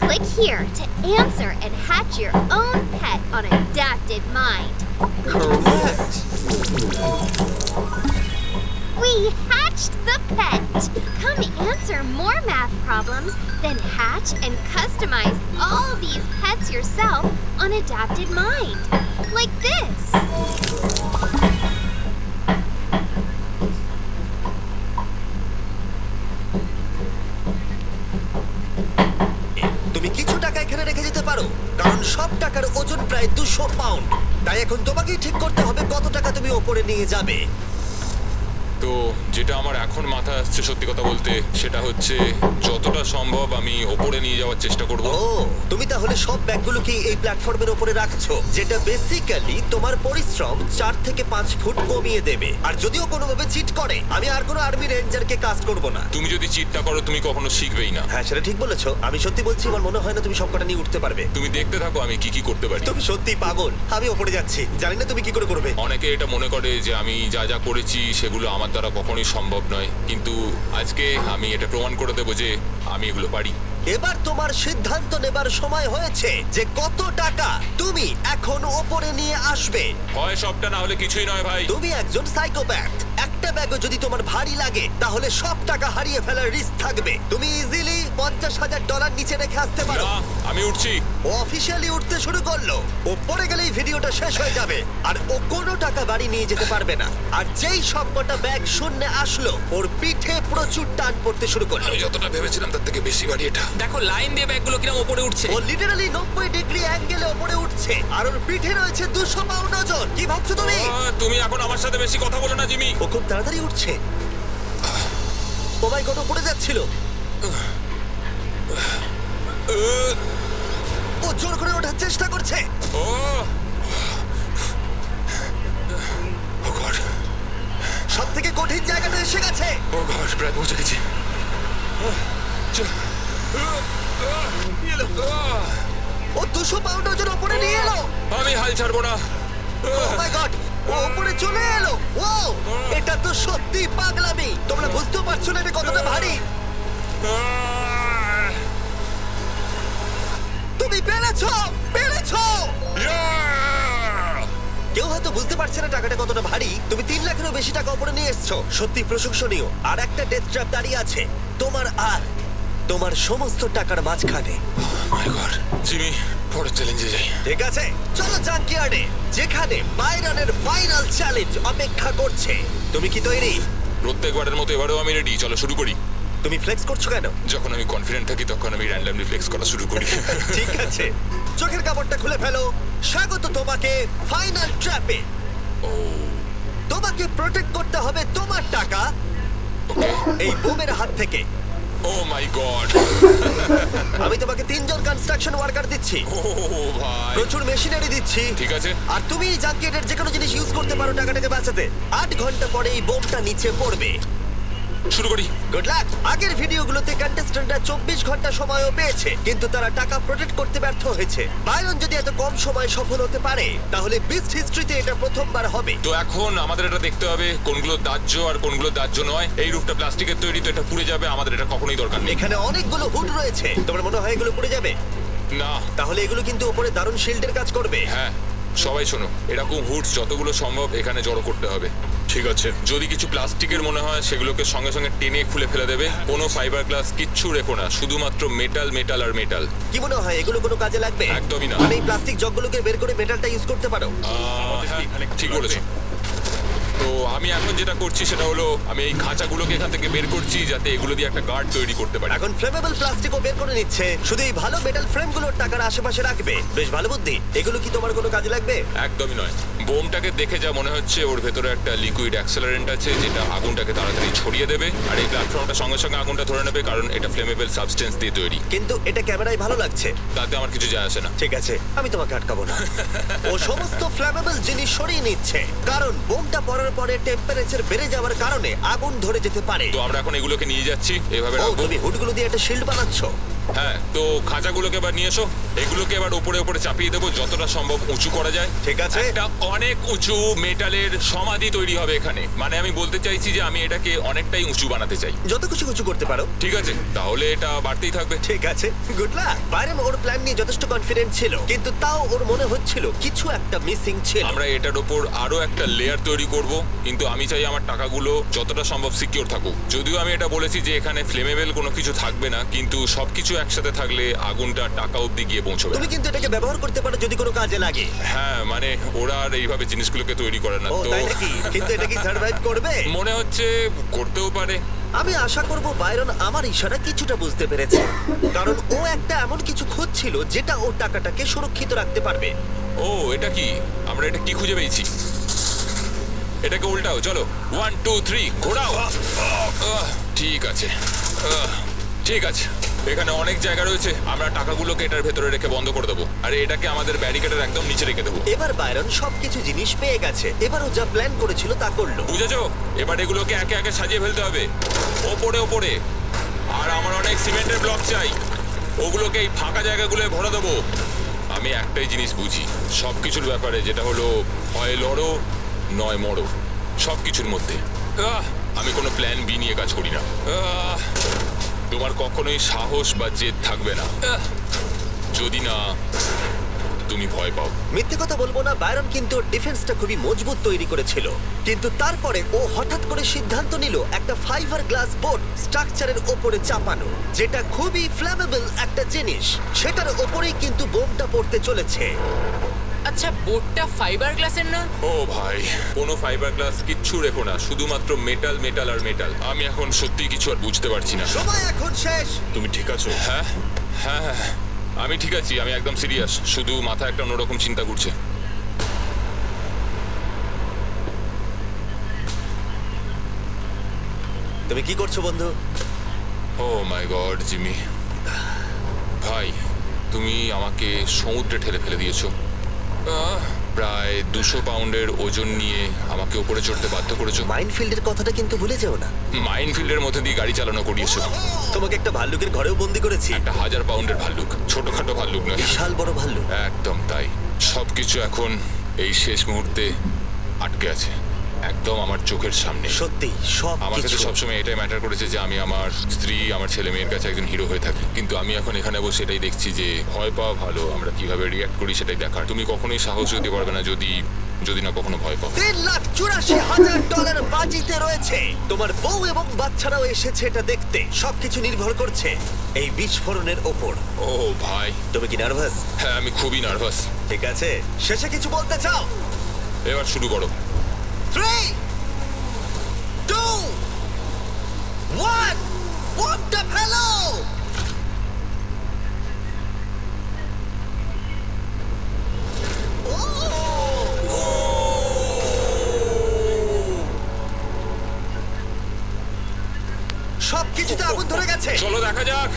[SPEAKER 6] Click here to answer and hatch your own pet on Adapted Mind.
[SPEAKER 4] Correct.
[SPEAKER 6] We hatched the pet. Come answer more math problems, then hatch and customize all these pets yourself on Adapted Mind. Like this.
[SPEAKER 1] তুমি কিছু টাকা এখানে রেখে যেতে পারো, কারণ সব টাকার ওজন প্রায় 200 পাউন্ড। তাই এখন তোমাকেই ঠিক করতে হবে কত টাকা তুমি ওপরে নিয়ে যাবে।
[SPEAKER 2] তো যেটা আমার এখন মাথায় আসছে সত্যি কথা বলতে, সেটা হচ্ছে যতটা সম্ভব আমি ওপরে নিয়ে যাওয়ার চেষ্টা করব।
[SPEAKER 1] ও, তুমি তাহলে সব ব্যাগগুলোকে এই প্ল্যাটফর্মের উপরে রাখছো, যেটা বেসিক্যালি তোমার পরিশ্রম 4 থেকে 5 ফুট কমিয়ে দেবে। আর যদিও কোনোভাবে চিট করে, আমি আর কোনো আর্মি রেঞ্জারকে কাস্ট করব না।
[SPEAKER 2] তুমি যদি চিটটা করো তুমি কখনো শিখবেই না।
[SPEAKER 1] হ্যাঁ, সেটা ঠিক বলেছো। আমি সত্যি বলছি, আমার মনে হয় না তুমি সবকটা নিয়ে উঠতে পারবে।
[SPEAKER 2] তুমি দেখতে থাকো আমি কি কি করতে পারি।
[SPEAKER 1] তুমি সত্যি পাগল। আমি ওপরে যাচ্ছি, জানি না তুমি কি করে করবে।
[SPEAKER 2] অনেকে এটা মনে করে যে আমি যা যা করেছি সেগুলো আমার দ্বারা কখনোই সম্ভব নয়, কিন্তু আজকে আমি এটা প্রমাণ করে দেবো যে আমি এগুলো পারি।
[SPEAKER 1] এবার তোমার সিদ্ধান্ত নেবার সময় হয়েছে যে কত টাকা তুমি এখন ওপরে নিয়ে আসবে।
[SPEAKER 2] হয় সবটা না হলে কিছুই নয় ভাই।
[SPEAKER 1] তুমি একজন সাইকোপ্যাথ। একটা একটা ব্যাগও যদি তোমার ভারী লাগে তাহলে সব টাকা হারিয়ে ফেলার রিস্ক থাকবে। তুমি ইজিলি $50,000 নিচে রেখে আসতে পারো।
[SPEAKER 2] না আমি উঠছি।
[SPEAKER 1] ও অফিসিয়ালি উঠতে শুরু করলো। ও পড়ে গেলেই ভিডিওটা শেষ হয়ে যাবে আর ও কোনো টাকা বাড়ি নিয়ে যেতে পারবে না। আর যেই সবকটা ব্যাগ শূন্যে আসলো ওর পিঠে প্রচুর টান পড়তে শুরু করলো।
[SPEAKER 2] আমি যতটা ভেবেছিলাম তার থেকে বেশি বাড়ি এটা।
[SPEAKER 4] দেখো লাইন দিয়ে ব্যাগগুলো কিরকম উপরে উঠছে।
[SPEAKER 1] ও লিটারালি 90 ডিগ্রি অ্যাঙ্গেলে উপরে উঠছে আর ওর পিঠে রয়েছে 200 পাউন্ড ওজন। কি ভাবছো তুমি?
[SPEAKER 2] তুমি এখন আমার সাথে বেশি কথা বলো না জিমি।
[SPEAKER 1] ও খুব তাড়াতাড়ি উঠছে। ও ভাই কত পড়ে যাচ্ছিল। ও জোর করে ওঠার চেষ্টা করছে।
[SPEAKER 2] ও গড,
[SPEAKER 1] সব থেকে কঠিন জায়গাটা এসে গেছে।
[SPEAKER 2] ও গড, প্রায় পৌঁছে গেছি।
[SPEAKER 1] ও 200 পাউন্ড ওজন উপরে নিয়ে এলো।
[SPEAKER 2] আমি হাল ছাড়বো না।
[SPEAKER 1] Oh my God! ও উপরে চলে এলো। ওয়াও! এটা তো সত্যি পাগলামি। তোমরা বুঝতে পারছো না এটা কতটা ভারী। তুমি পেরেছো! পেরেছো! কেউ হয়তো বুঝতে পারছে না টাকাটা কতটা ভারী। তুমি 3 লাখেরও বেশি টাকা উপরে নিয়ে এসছো। সত্যি প্রশংসনীয়। আর একটা ডেথ ট্র্যাপ দাঁড়িয়ে আছে তোমার আর তোমার সমস্ত টাকার মাঝখানে।
[SPEAKER 2] মাই গড, জিমি পরের চ্যালেঞ্জে যাই।
[SPEAKER 1] ঠিক আছে, চলো জাঙ্কিয়ার্ডে, যেখানে বাইরনের ফাইনাল চ্যালেঞ্জ অপেক্ষা করছে। তুমি কি তৈরি?
[SPEAKER 2] প্রত্যেকবারের মতো এবারেও আমি রেডি। চলো শুরু করি।
[SPEAKER 1] তুমি ফ্লেক্স করছো কেন?
[SPEAKER 2] যখন আমি কনফিডেন্ট থাকি তখন আমি র্যান্ডমলি ফ্লেক্স করা শুরু করি।
[SPEAKER 1] ঠিক আছে, চোখের কাপড়টা খুলে ফেলো। স্বাগত তোমাকে ফাইনাল ট্র্যাপে।
[SPEAKER 2] ও
[SPEAKER 1] তোমাকে প্রোটেক্ট করতে হবে তোমার টাকা
[SPEAKER 2] ওকে।
[SPEAKER 1] এই বোমের হাত থেকে।
[SPEAKER 2] ও মাই গড।
[SPEAKER 1] আমি তোমাকে 3 জন কনস্ট্রাকশন ওয়ার্কার দিচ্ছি,
[SPEAKER 2] ও ভাই,
[SPEAKER 1] প্রচুর মেশিনারি দিচ্ছি।
[SPEAKER 2] ঠিক আছে।
[SPEAKER 1] আর তুমি এই জাঙ্কিয়ার্ডের যে কোনো জিনিস ইউজ করতে পারো টাকাটাকে বাঁচাতে। 8 ঘন্টা পরে এই বোমটা নিচে পড়বে।
[SPEAKER 2] শুরু করি।
[SPEAKER 1] Good luck. আগের ভিডিওগুলোতে কন্টেস্ট্যান্টরা 24 ঘন্টা সময়ও পেয়েছে, কিন্তু তারা টাকা প্রোটেক্ট করতে ব্যর্থ হয়েছে। বাইরন যদি এত কম সময় সফল হতে পারে তাহলে বিস্ট হিস্ট্রিতে এটা প্রথমবার হবে।
[SPEAKER 2] তো এখন আমাদের এটা দেখতে হবে কোনগুলো দাহ্য আর কোনগুলো দাহ্য নয়। এই রূপটা প্লাস্টিকের তৈরি, তো এটা পুড়ে যাবে। আমাদের এটা কখনোই দরকার নেই।
[SPEAKER 1] এখানে অনেকগুলো হুড রয়েছে। তোমার মনে হয় এগুলো পড়ে যাবে?
[SPEAKER 2] না।
[SPEAKER 1] তাহলে এগুলো কিন্তু উপরে দারুণ শিল্ডের কাজ করবে।
[SPEAKER 2] হ্যাঁ, সবাই শোনো, এরকম হুডস যতগুলো সম্ভব এখানে জড়ো করতে হবে। ঠিক আছে। যদি কিছু প্লাস্টিকের মনে হয় সেগুলোকে সঙ্গে সঙ্গে টেনে খুলে ফেলে দেবে। কোনো ফাইবার গ্লাস কিচ্ছু রেখো না, শুধুমাত্র মেটাল, মেটাল আর মেটাল।
[SPEAKER 1] কি মনে হয় এগুলো কোনো কাজে লাগবে?
[SPEAKER 2] একদমই না।
[SPEAKER 1] মানে এই প্লাস্টিক জগগুলোকে বের করে মেটালটা ইউজ করতে পারো।
[SPEAKER 2] হ্যাঁ, ঠিক বলেছো। তো আমি এখন যেটা করছি সেটা হলো আমি এই খাঁচাগুলোকে এখান থেকে বের করছি যাতে এগুলো দিয়ে একটা গার্ড তৈরি করতে পারি।
[SPEAKER 1] এখন ফ্লেমেবল প্লাস্টিকও বের করে নিচ্ছে। শুধু এই ভালো মেটাল ফ্রেমগুলোর টাকার আশেপাশে রাখবে। বেশ ভালো বুদ্ধি। এগুলো কি তোমার কোনো কাজে লাগবে?
[SPEAKER 2] একদমই নয়। বোমটাকে দেখে যা মনে হচ্ছে ওর ভেতরে একটা লিকুইড অ্যাক্সেলারেন্ট আছে যেটা আগুনটাকে তাড়াতাড়ি ছড়িয়ে দেবে, আর এই প্ল্যাটফর্মটা সঙ্গে সঙ্গে আগুনটা ধরে নেবে কারণ এটা ফ্লেমেবল সাবস্টেন্স দিয়ে তৈরি।
[SPEAKER 1] কিন্তু এটা ক্যামেরায় ভালো লাগছে।
[SPEAKER 2] তাতে আমার কিছু যায় আসে না।
[SPEAKER 1] ঠিক আছে, আমি তোমাকে আটকাবো না। ও সমস্ত ফ্লেমেবল জিনিস সরিয়ে নিচ্ছে কারণ বোমটা পড়ার পরে টেম্পারেচার বেড়ে যাওয়ার কারণে আগুন ধরে যেতে পারে।
[SPEAKER 2] তো আমরা এখন এগুলোকে নিয়ে যাচ্ছি, এভাবে
[SPEAKER 1] ও,
[SPEAKER 2] রাখবো।
[SPEAKER 1] তুমি হুডগুলো দিয়ে একটা শিল্ড বানাচ্ছো?
[SPEAKER 2] হ্যাঁ, তো খাঁচাগুলোকে এবার নিয়ে এসো। এগুলোকে এবার উপরে উপরে চাপিয়ে দেবো যতটা সম্ভব উঁচু করা যায়।
[SPEAKER 1] ঠিক আছে।
[SPEAKER 2] একটা অনেক উঁচু মেটালের সমাধি তৈরি হবে এখানে। মানে আমি বলতে চাইছি যে আমি এটাকে অনেকটাই উঁচু বানাতে চাই।
[SPEAKER 1] যত কিছু কিছু করতে পারো।
[SPEAKER 2] ঠিক আছে, তাহলে এটা বাড়তেই থাকবে।
[SPEAKER 1] ঠিক আছে, গুড লাক। বাইরন ওর প্ল্যান নিয়ে যথেষ্ট কনফিডেন্ট ছিল, কিন্তু তাও ওর মনে হচ্ছিল কিছু একটা মিসিং ছিল।
[SPEAKER 2] আমরা এটার উপর আরো একটা লেয়ার তৈরি করব, কিন্তু আমি চাই আমার টাকাগুলো যতটা সম্ভব সিকিউর থাকুক। যদিও আমি এটা বলেছি যে এখানে ফ্লেমেবল কোনো কিছু থাকবে না, কিন্তু সবকিছু একসাথে থাকলে আগুনটা টাকা অবধি গিয়ে পৌঁছবে।
[SPEAKER 1] তুমি কিন্তু এটাকে ব্যবহার করতে পারো যদি কোনো কাজে লাগে।
[SPEAKER 2] হ্যাঁ, মানে ওরা আর এইভাবে জিনিসগুলোকে তৈরি করে না।
[SPEAKER 1] ও
[SPEAKER 2] তো
[SPEAKER 1] তাই নাকি? কিন্তু এটা কি সার্ভাইভ করবে?
[SPEAKER 2] মনে হচ্ছে করতেও পারে।
[SPEAKER 1] আমি আশা করব বাইরন আমার ইশারা কিছুটা বুঝতে পেরেছে, কারণ ও একটা এমন কিছু খুঁজছিল যেটা ওর টাকাটাকে সুরক্ষিত রাখতে পারবে।
[SPEAKER 2] ও, এটা কি? আমরা এটা কি খুঁজে পেয়েছি? এটাকে উল্টাও, চলো। 1 2 3 ঘোরাও। ঠিক আছে, ঠিক আছে। এখানে অনেক জায়গা রয়েছে, আমরা টাকাগুলোকে এটার ভেতরে রেখে বন্ধ করে দেবো, আর এটাকে আমাদের ব্যারিকেডের একদম নিচে রেখে দেবো।
[SPEAKER 1] এবার বাইরন সবকিছু জিনিস পেয়ে গেছে। এবার ও যা প্ল্যান করেছিল তা করলো।
[SPEAKER 2] বুঝেছো? এবার এগুলোকে একে একে সাজিয়ে ফেলতে হবে ওপরে ওপরে। আর আমার অনেক সিমেন্টের ব্লক চাই, ওগুলোকে এই ফাঁকা জায়গাগুলোয় ভরে দেবো। আমি একটাই জিনিস বুঝি সব কিছুর ব্যাপারে, যেটা হলো হয় লড়ো নয় মরো। সব কিছুর মধ্যে আমি কোনো প্ল্যান বি নিয়ে কাজ করি না। তোমার কখনোই সাহস বা জেদ থাকবে না যদি না তুমি ভয় পাও।
[SPEAKER 1] মিথ্যে কথা বলবো না, বায়রন কিন্তু ডিফেন্সটা খুবই মজবুত তৈরি করেছিল, কিন্তু তারপরে ও হঠাৎ করে সিদ্ধান্ত নিল একটা ফাইবার গ্লাস বোর্ড স্ট্রাকচারের ওপরে চাপানো, যেটা খুবই ফ্ল্যামেবল একটা জিনিস। সেটার ওপরেই কিন্তু বোমটা পড়তে চলেছে।
[SPEAKER 3] আচ্ছা, বোর্ডটা ফাইবার গ্লাসের না?
[SPEAKER 2] ও ভাই, কোনো ফাইবার গ্লাস কিচ্ছু রেখো না, শুধুমাত্র মেটাল মেটাল আর মেটাল। আমি এখন সত্যি কিছু আর বুঝতে পারছি না।
[SPEAKER 1] সময় এখন শেষ।
[SPEAKER 2] তুমি ঠিক আছো? হ্যাঁ হ্যাঁ হ্যাঁ, আমি ঠিক আছি, আমি একদম সিরিয়াস, শুধু মাথায় একটা অন্যরকম চিন্তা ঘুরছে।
[SPEAKER 1] তুমি কি করছো বন্ধু?
[SPEAKER 2] ও মাই গড জিমি, ভাই তুমি আমাকে সমুদ্রে ঠেলে ফেলে দিয়েছো। প্রায় 200 পাউন্ডের ওজন নিয়ে আমাকে উপরে চড়তে বাধ্য করেছো।
[SPEAKER 1] মাইনফিল্ডের কথাটা কিন্তু ভুলে যেও না।
[SPEAKER 2] মাইনফিল্ডের মধ্যে দিয়ে গাড়ি চালানো করিয়েছো।
[SPEAKER 1] তোমাকে একটা ভাল্লুকের ঘরেও বন্দি করেছি।
[SPEAKER 2] একটা 1000 পাউন্ডের ভাল্লুক, ছোটখাটো ভাল্লুক নয়,
[SPEAKER 1] বিশাল বড় ভাল্লুক।
[SPEAKER 2] একদম তাই। সবকিছু এখন এই শেষ মুহূর্তে আটকে আছে, একদম আমার চোখের সামনে।
[SPEAKER 1] সত্যি সব
[SPEAKER 2] আমার কাছে
[SPEAKER 1] কিছু।
[SPEAKER 2] সবসময় এটাই ম্যাটার করেছে যে আমি আমার স্ত্রী, আমার ছেলে মেয়ের কাছে একজন হিরো হয়ে থাকি। কিন্তু আমি এখন এখানে বসে এটাই দেখছি যে ভয় পাওয়া ভালো, আমরা কিভাবে রিয়াক্ট করি সেটাই দেখার। তুমি কখনোই সাহস দিতে পারবে না যদি না কখনো ভয় পাও।
[SPEAKER 1] $3,84,000 বাজিতে রয়েছে। তোমার বউ এবং বাচ্চারাও এসেছে এটা দেখতে। সবকিছু নির্ভর করছে এই বিস্ফোরণের ওপর।
[SPEAKER 2] ও ভাই,
[SPEAKER 1] তুমি কি নার্ভাস?
[SPEAKER 2] হ্যাঁ আমি খুবই নার্ভাস।
[SPEAKER 1] ঠিক আছে, শেষে কিছু বলতে চাও?
[SPEAKER 2] এবার শুরু করো।
[SPEAKER 1] 3, 2, 1, বোমটা ফেলো! সবকিছুতে আগুন ধরে গেছে।
[SPEAKER 2] চলো দেখা যাক।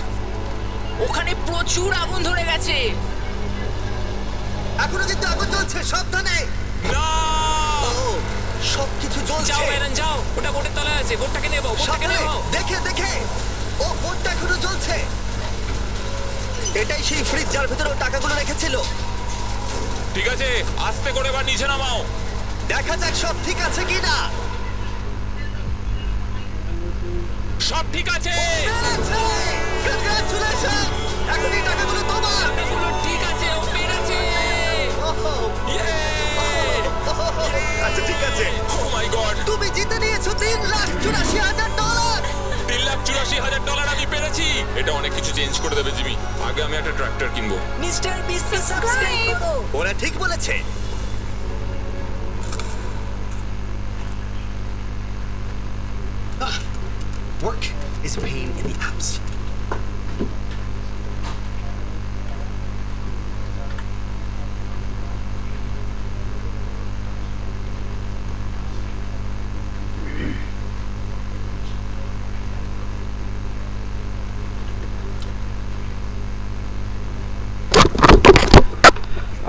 [SPEAKER 3] ওখানে প্রচুর আগুন ধরে গেছে।
[SPEAKER 1] এখনো কিন্তু আগুন জ্বলছে, সাবধানে।
[SPEAKER 2] না,
[SPEAKER 1] ও, সবকিছু
[SPEAKER 4] যাও
[SPEAKER 1] জ্বলছে।
[SPEAKER 4] ব্যারন যাও, ওটা বোটের তলায় আছে, বোটটাকে নেবো, বোটটাকে
[SPEAKER 1] সাবধানে,
[SPEAKER 4] নেবো।
[SPEAKER 1] দেখে দেখে। ও, বোটটা এখনো জ্বলছে। এটাই সেই ফ্রিজ যার ভিতরে ও টাকাগুলো রেখেছিল।
[SPEAKER 2] ঠিক আছে, আস্তে করে এবার নিচে নামাও।
[SPEAKER 1] দেখা যাক সব ঠিক আছে কিনা।
[SPEAKER 2] সব ঠিক আছে।
[SPEAKER 1] পেরেছে! Congratulations! এখন এই টাকাগুলো তোমার।
[SPEAKER 4] টাকাগুলো ঠিক আছে, ও পেরেছে।
[SPEAKER 1] ওহো, আচ্ছা ঠিক আছে।
[SPEAKER 2] ও মাই গড,
[SPEAKER 1] তুমি জিতে নিয়েছো $3,84,000।
[SPEAKER 2] $3,84,000 আমি পেরেছি। এটা অনেক কিছু চেঞ্জ করে দেবে জিমি। আগে আমি একটা ট্রাক্টর কিনবো।
[SPEAKER 3] মিস্টার বিস্টকে সাবস্ক্রাইব করো।
[SPEAKER 1] ওরা ঠিক বলেছে।
[SPEAKER 7] Work is pain in the abs.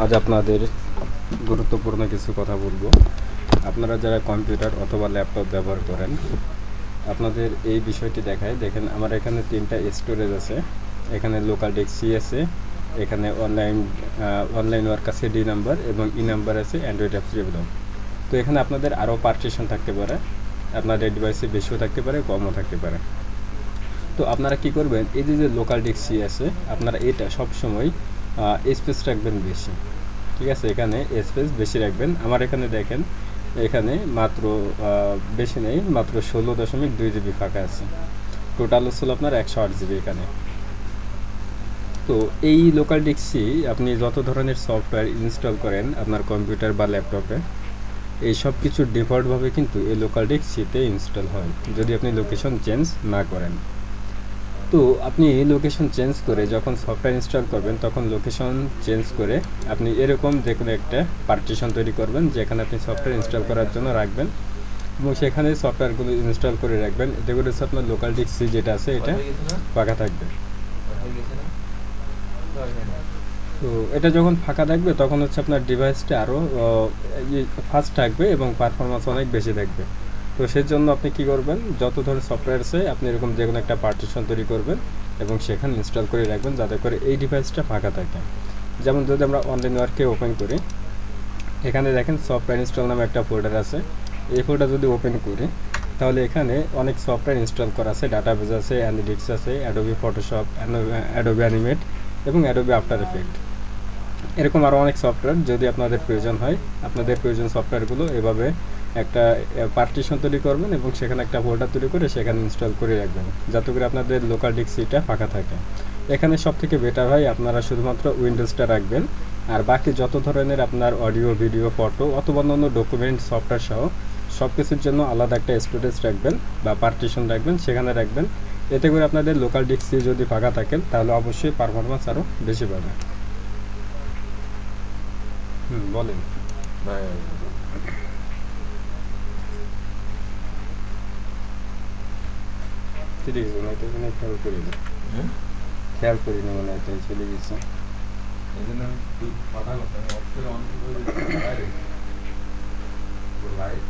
[SPEAKER 8] আজ আপনাদের গুরুত্বপূর্ণ কিছু কথা বলবো। আপনারা যারা কম্পিউটার অথবা ল্যাপটপ ব্যবহার করেন, আপনাদের এই বিষয়টি দেখায়। দেখেন আমার এখানে 3টা স্টোরেজ আছে। এখানে লোকাল ডিস্ক সি আছে, এখানে অনলাইন ওয়ার্ক আছে ডি নাম্বার, এবং ই নাম্বার আছে অ্যান্ড্রয়েড অ্যাপস ডেভেলপ। তো এখানে আপনাদের আরও পার্টিশন থাকতে পারে, আপনাদের ডিভাইসে বেশিও থাকতে পারে, কমও থাকতে পারে। তো আপনারা কি করবেন, এই যে লোকাল ডিস্ক সি আছে, আপনারা এটা সবসময় স্পেস রাখবেন বেশি। ঠিক আছে, এখানে স্পেস বেশি রাখবেন। আমার এখানে দেখেন, এখানে মাত্র বেশি নেই, মাত্র 16.2 GB ফাঁকা আছে। টোটাল হচ্ছিল আপনার 108 GB এখানে। তো এই লোকাল ডিস্ক সি আপনি যত ধরনের সফটওয়্যার ইনস্টল করেন আপনার কম্পিউটার বা ল্যাপটপে, এই সব কিছু ডিফল্টভাবে কিন্তু এই লোকাল ডিস্ক সিতে ইনস্টল হয়, যদি আপনি লোকেশন চেঞ্জ না করেন। তো আপনি লোকেশন চেঞ্জ করে যখন সফটওয়্যার ইনস্টল করবেন, তখন লোকেশন চেঞ্জ করে আপনি এরকম যে কোনো একটা পার্টিশন তৈরি করবেন, যেখানে আপনি সফটওয়্যার ইনস্টল করার জন্য রাখবেন, এবং সেখানে সফটওয়্যারগুলো ইনস্টল করে রাখবেন। এতে করে হচ্ছে আপনার লোকাল ডিস্ক সি যেটা আছে এটা ফাঁকা থাকবে। তো এটা যখন ফাঁকা থাকবে তখন হচ্ছে আপনার ডিভাইসটা আরও ফাস্ট থাকবে এবং পারফরমেন্স অনেক বেশি থাকবে। তো সেই জন্য আপনি কি করবেন, যত ধরনের সফটওয়্যার আছে আপনি এরকম যে কোনো একটা পার্টিশন তৈরি করবেন এবং সেখানে ইনস্টল করে রাখবেন, যাতে করে এই ডিভাইসটা ফাঁকা থাকে। যেমন যদি আমরা অনলাইন ওয়ার্কে ওপেন করি, এখানে দেখেন সফটওয়্যার ইনস্টল নামে একটা ফোল্ডার আছে। এই ফোল্ডার যদি ওপেন করি, তাহলে এখানে অনেক সফটওয়্যার ইনস্টল করা আছে, ডাটাবেজ আছে, অ্যানালিটিক্স আছে, অ্যাডোবি ফটোশপ, অ্যাডোবি অ্যানিমেট এবং অ্যাডোবি আফটার এফেক্ট। এরকম আরও অনেক সফটওয়্যার যদি আপনাদের প্রয়োজন হয়, আপনাদের প্রয়োজন সফটওয়্যারগুলো এভাবে একটা পার্টিশন তৈরি করবেন এবং সেখানে একটা ফোল্ডার তৈরি করে সেখানে ইনস্টল করে রাখবেন, যাতে করে আপনাদের লোকাল ডিস্ক সিটা ফাঁকা থাকে। এখানে সব থেকে বেটার হয় আপনারা শুধুমাত্র উইন্ডোজটা রাখবেন, আর বাকি যত ধরনের আপনার অডিও, ভিডিও, ফটো অথবা অন্যান্য ডকুমেন্ট, সফটওয়্যার সহ সব কিছুর জন্য আলাদা একটা স্টোরেজ রাখবেন বা পার্টিশন রাখবেন, সেখানে রাখবেন। এতে করে আপনাদের লোকাল ডিস্ক সি যদি ফাঁকা থাকেন তাহলে অবশ্যই পারফরমেন্স আরও বেশি পাবে। বলেন
[SPEAKER 2] ভাই
[SPEAKER 8] ঠিক আছে, মনে হয় এখানে খেয়াল করি না, খেয়াল করি না, মনে হয় চলে গেছে।
[SPEAKER 2] এই জন্য তুই কথা করতে অফ করে অন করে লাইট